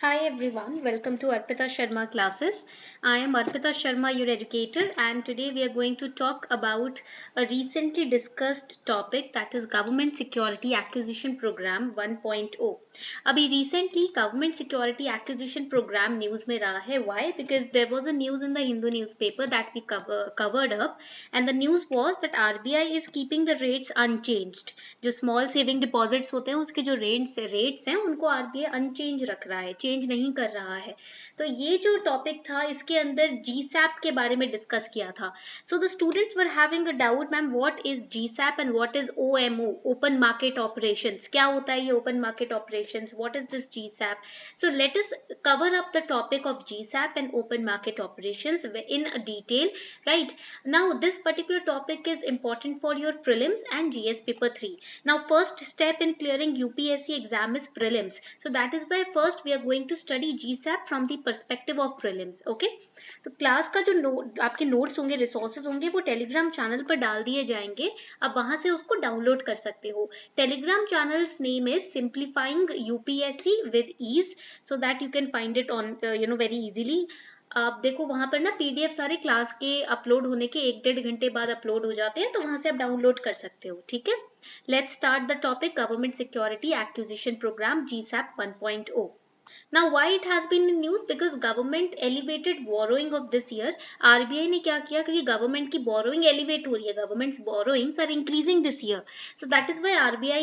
Hi everyone, welcome to Arpita Sharma classes. I am Arpita Sharma, your educator, and today we are going to talk about a recently discussed topic, that is Government Security Acquisition Program 1.0. अभी recently Government Security Acquisition Program news में रहा है. Why? Because there was a news in the Hindu newspaper that we covered up, and the news was that RBI is keeping the rates unchanged. जो small saving deposits होते हैं उसके जो rates हैं उनको RBI unchanged रख रहा है, चेंज नहीं कर रहा है. तो ये जो टॉपिक था इसके अंदर जीसैप के बारे में डिस्कस किया था. So the students were having a doubt, ma'am what is GSAP and what is OMO, open market operations. क्या होता है ये open market operations, what is this GSAP. So let us cover up the topic of GSAP and open market operations in a detail. Right, now this particular topic is important for your prelims and GS paper 3. Now first step in clearing UPSC exam is prelims, so that is why first we are going to study GSAP from the perspective of prelims. Okay, तो class का जो आपके notes होंगे, resources होंगे, वो Telegram channel पर डाल दिए जाएंगे. अब वहां से उसको डाउनलोड कर सकते हो. Telegram channels name is simplifying UPSC with ease, so that you can find it on very easily. आप देखो वहां पर ना पीडीएफ सारे क्लास के अपलोड होने के 1-1.5 घंटे बाद अपलोड हो जाते हैं, तो वहां से आप डाउनलोड कर सकते हो. ठीक है, let's start the topic government securities acquisition programme GSAP 1.0. Now why it has been in news? Because government elevated borrowing of this year. RBI ने क्या किया, क्योंकि गवर्नमेंट की borrowing elevate हो रही है, government's borrowings are increasing this year, so that is why RBI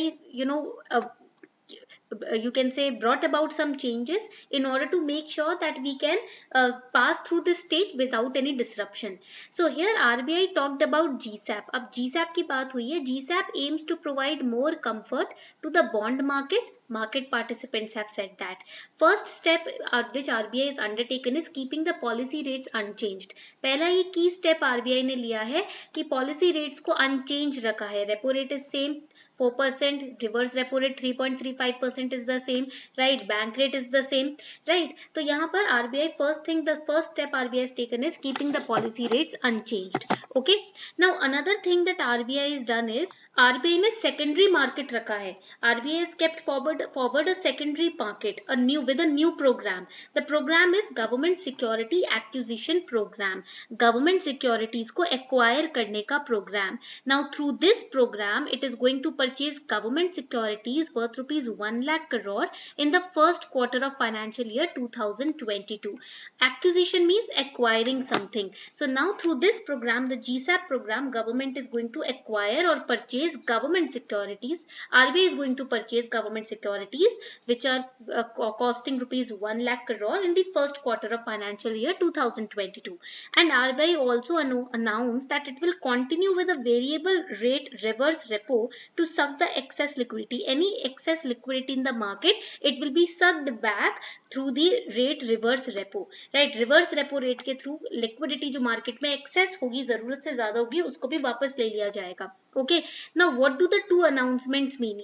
you can say brought about some changes in order to make sure that we can pass through this stage without any disruption. So here RBI talked about GSAP. अब GSAP की बात हुई है. GSAP aims to provide more comfort to the bond market. Market participants have said that. First step which RBI has undertaken is keeping the policy rates unchanged. पहला ये key step RBI ने लिया है कि policy rates को unchanged रखा है. Repo rate is same 4%, reverse repo rate 3.35% is the same, right, bank rate is the same, right. तो यहाँ पर RBI the first step RBI has taken is keeping the policy rates unchanged. Okay, now another thing that RBI has done is RBI ने secondary market रखा है. RBI has kept forward a secondary market, with a new program. The program is Government Security Acquisition Program. Government securities को acquire करने का program. Now through this program, it is going to purchase government securities worth rupees 1 lakh crore in the first quarter of financial year 2022. Acquisition means acquiring something. So now through this program, the GSAP program, government is going to acquire or purchase government securities. RBI is going to purchase government securities which are costing rupees 1 lakh crore in the first quarter of financial year 2022. And RBI also announced that it will continue with a variable rate reverse repo to suck the excess liquidity. Any excess liquidity in the market, it will be sucked back through the rate reverse repo. Right, reverse repo rate के through liquidity जो market में excess होगी, जरूरत से ज्यादा होगी, उसको भी वापस ले लिया जाएगा. Okay, now what do the two announcements mean?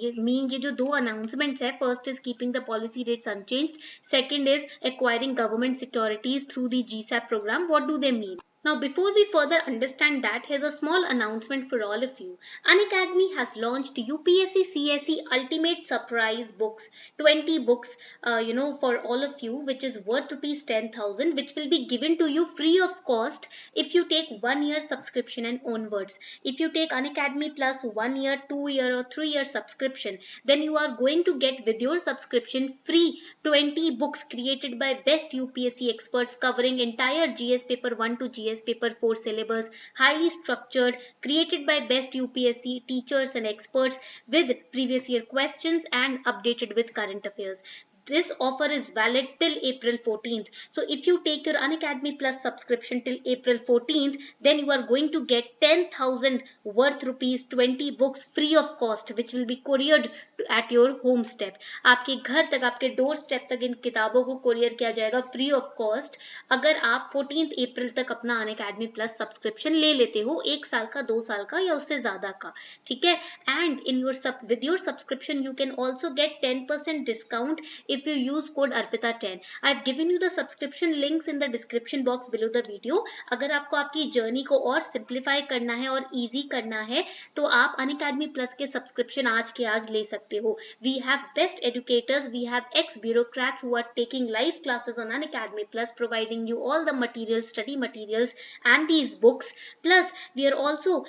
ये जो दो announcements है, first is keeping the policy rates unchanged, second is acquiring government securities through the GSAP program. What do they mean? Now, before we further understand that, here's a small announcement for all of you. Unacademy has launched UPSC CSE Ultimate Surprise Books, 20 books, for all of you, which is worth rupees 10,000, which will be given to you free of cost if you take 1 year subscription and onwards. If you take Unacademy plus 1 year, 2 year or 3 year subscription, then you are going to get with your subscription free 20 books created by best UPSC experts covering entire GS paper 1 to GS paper 4 syllabus, highly structured, created by best UPSC teachers and experts with previous year questions and updated with current affairs. This offer is valid till April 14th. So if you take your Unacademy Plus subscription till April 14th, then you are going to get 10,000 worth rupees 20 books free of cost, which will be couriered at your home step. आपके घर तक, आपके door step तक इन किताबों को courier किया जाएगा free of cost, अगर आप 14 अप्रैल तक अपना Unacademy Plus सब्सक्रिप्शन ले लेते हो, 1 साल का, 2 साल का या उससे ज्यादा का. ठीक है, and with your subscription you can also get 10% discount if you use code ARPITA10. I've given you the subscription links in the description box below the video. अगर आपको आपकी जर्नी को और सिंप्लीफाई करना है और इजी करना है तो आप अनअकैडमी प्लस के सब्सक्रिप्शन आज के आज ले सकते हो. We have best educators, we have ex-bureaucrats who are taking live classes on Unacademy Plus, providing you all the materials, study materials and these books. Plus, we are also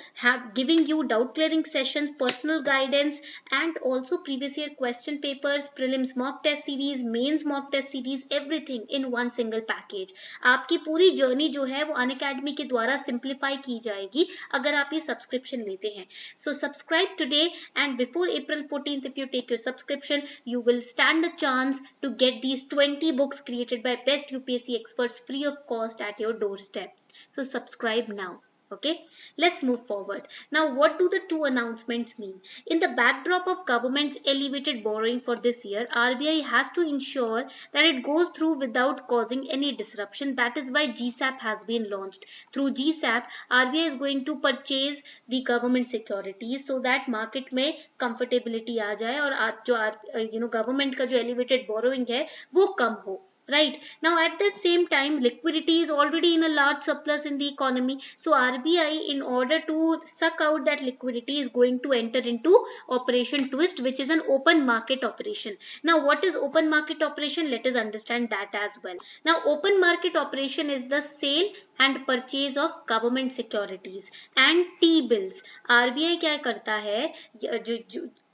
giving you doubt clearing sessions, personal guidance and also previous year question papers, prelims mock test series, mains mock test series, everything in one single package. आपकी पूरी journey जो है वो Unacademy के द्वारा simplify की जाएगी अगर आप ये सब्सक्रिप्शन लेते हैं. So subscribe today and before April 14th, if you take your subscription, you will stand a chance to get these 20 books created by best UPSC experts free of cost at your doorstep. So subscribe now. Okay, let's move forward. Now, what do the two announcements mean? In the backdrop of government's elevated borrowing for this year, RBI has to ensure that it goes through without causing any disruption. That is why GSAP has been launched. Through GSAP, RBI is going to purchase the government securities so that market में comfortability आ जाए और जो government का जो elevated borrowing है वो कम हो. Right. Now at the same time, liquidity is already in a large surplus in the economy. So RBI, in order to suck out that liquidity, is going to enter into Operation Twist, which is an open market operation. Now what is open market operation? Let us understand that as well. Now open market operation is the sale and purchase of government securities and T-bills. RBI क्या करता है,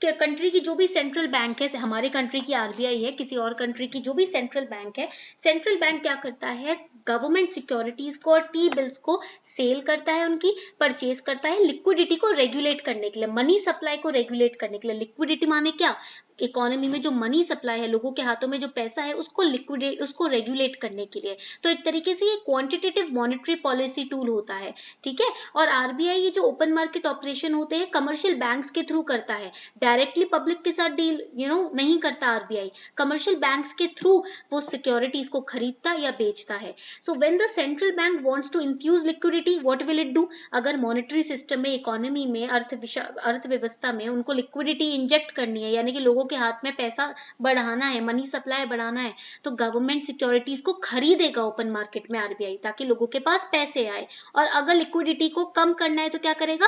country की जो भी central bank है, हमारे country की RBI है, किसी और कंट्री की जो भी सेंट्रल बैंक है, सेंट्रल बैंक क्या करता है, गवर्नमेंट सिक्योरिटीज को और टी बिल्स को सेल करता है, उनकी परचेज करता है लिक्विडिटी को रेगुलेट करने के लिए, मनी सप्लाई को रेगुलेट करने के लिए. लिक्विडिटी माने क्या, इकोनॉमी में जो मनी सप्लाई है, लोगों के हाथों में जो पैसा है उसको रेगुलेट करने के लिए. तो एक तरीके से ये क्वांटिटेटिव मॉनेटरी पॉलिसी टूल होता है. ठीक है. और आरबीआई ये जो ओपन मार्केट ऑपरेशन होते हैं कमर्शियल बैंक्स के थ्रू करता है, डायरेक्टली पब्लिक के साथ डील नहीं करता आरबीआई. कमर्शियल बैंक्स के थ्रू वो सिक्योरिटीज को खरीदता या बेचता है. So when the central bank wants to infuse liquidity, what will it do? अगर मॉनेटरी सिस्टम में, इकोनॉमी में, अर्थव्यवस्था में उनको लिक्विडिटी इंजेक्ट करनी है, यानी कि लोगों के हाथ में पैसा बढ़ाना है, मनी सप्लाई बढ़ाना है, तो गवर्नमेंट सिक्योरिटीज को खरीदेगा ओपन मार्केट में आरबीआई, ताकि लोगों के पास पैसे आए. और अगर लिक्विडिटी को कम करना है तो क्या करेगा,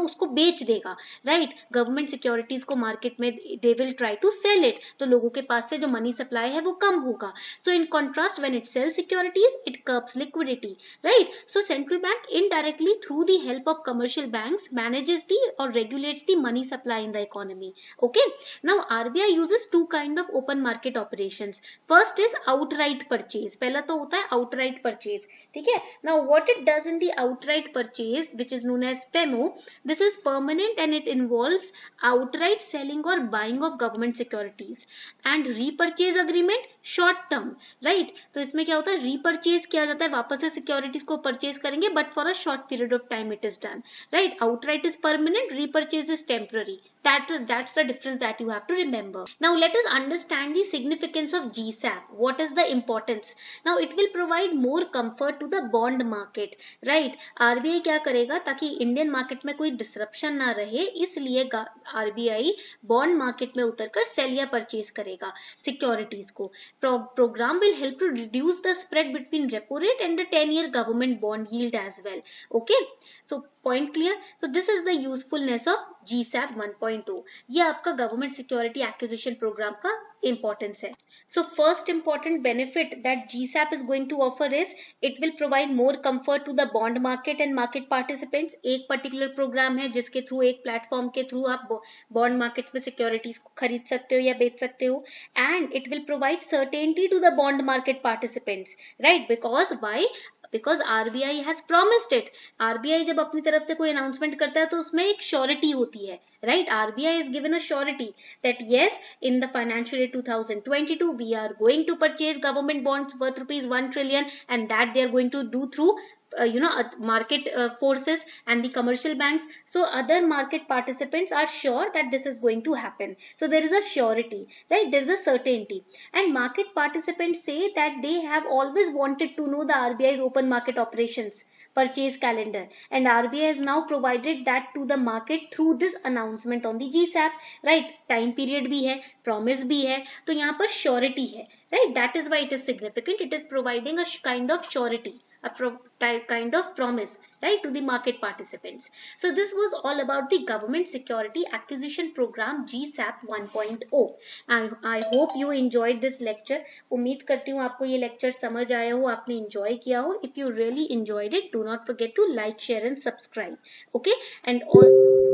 उसको बेच देगा. राइट. गवर्नमेंट सिक्योरिटीज को मार्केट में they will try to sell it, तो लोगों के पास से जो मनी सप्लाई है वो कम होगा. So in contrast, when it sell securities it curbs liquidity. Right. So central bank indirectly through the help of commercial banks manages the और regulates the money supply in the economy. Okay. Now RBI uses two kind of open market operations. First is outright purchase. पहला तो होता है outright purchase. ठीक है. Now what it does in the outright purchase, which is known as PEMO, this is permanent and it involves outright selling or buying of government securities. And repurchase agreement short term. Right. तो इसमें क्या होता है, repurchase किया जाता है, वापस से securities को purchase करेंगे, but for a short period of time it is done. Right. Outright is permanent, repurchase is temporary. That's the difference that you have to remember. Now let us understand the significance of GSAP. What is the importance? Now it will provide more comfort to the bond market. Right. RBI क्या करेगा, ताकि Indian market में कोई disruption ना रहे, इसलिए RBI bond market में उतरकर सेल या परचेज करेगा सिक्योरिटीज को. Program will help to reduce the spread between repo rate and the 10-year government bond yield as well. Okay. So point clear. So this is the usefulness of GSAP 1.0. ये आपका government securities acquisition programme का importance है. So first important benefit that GSAP is going to offer is it will provide more comfort to the bond market and market participants. एक particular program है जिसके through, एक platform के through आप bond market में securities को खरीद सकते हो या बेच सकते हो. And it will provide certainty to the bond market participants. Right. Because RBI has promised it. RBI जब अपनी तरफ से कोई अनाउंसमेंट करता है तो उसमें एक श्योरिटी होती है. Right. RBI is given a surety that yes, in the financial year 2022 we are going to purchase government bonds worth ₹1 trillion, and that they are going to do through market forces and the commercial banks. So other market participants are sure that this is going to happen. So there is a surety, right? There is a certainty. And market participants say that they have always wanted to know the RBI's open market operations. purchase calendar, and RBI has now provided that to the market through this announcement on the GSAP, right? Time period भी है, promise भी है, तो यहाँ पर surety है, right? That is why it is significant. It is providing a kind of surety, a kind of promise, right, to the market participants. So this was all about the Government Security Acquisition Program GSAP 1.0. I hope you enjoyed this lecture. उम्मीद करती हूँ आपको ये lecture समझ आया हो, आपने enjoy किया हो. If you really enjoyed it, do not forget to like, share and subscribe. Okay, and also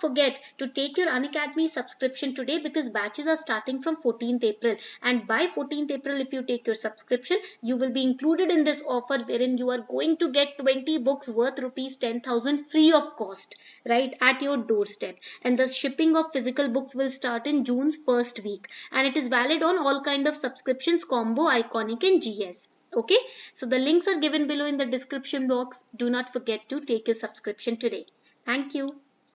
forget to take your Unacademy subscription today, because batches are starting from 14th April, and by 14th April if you take your subscription, you will be included in this offer wherein you are going to get 20 books worth rupees 10,000 free of cost, right, at your doorstep. And the shipping of physical books will start in June's first week, and it is valid on all kind of subscriptions, combo, iconic and GS. Okay, so the links are given below in the description box. Do not forget to take your subscription today. Thank you.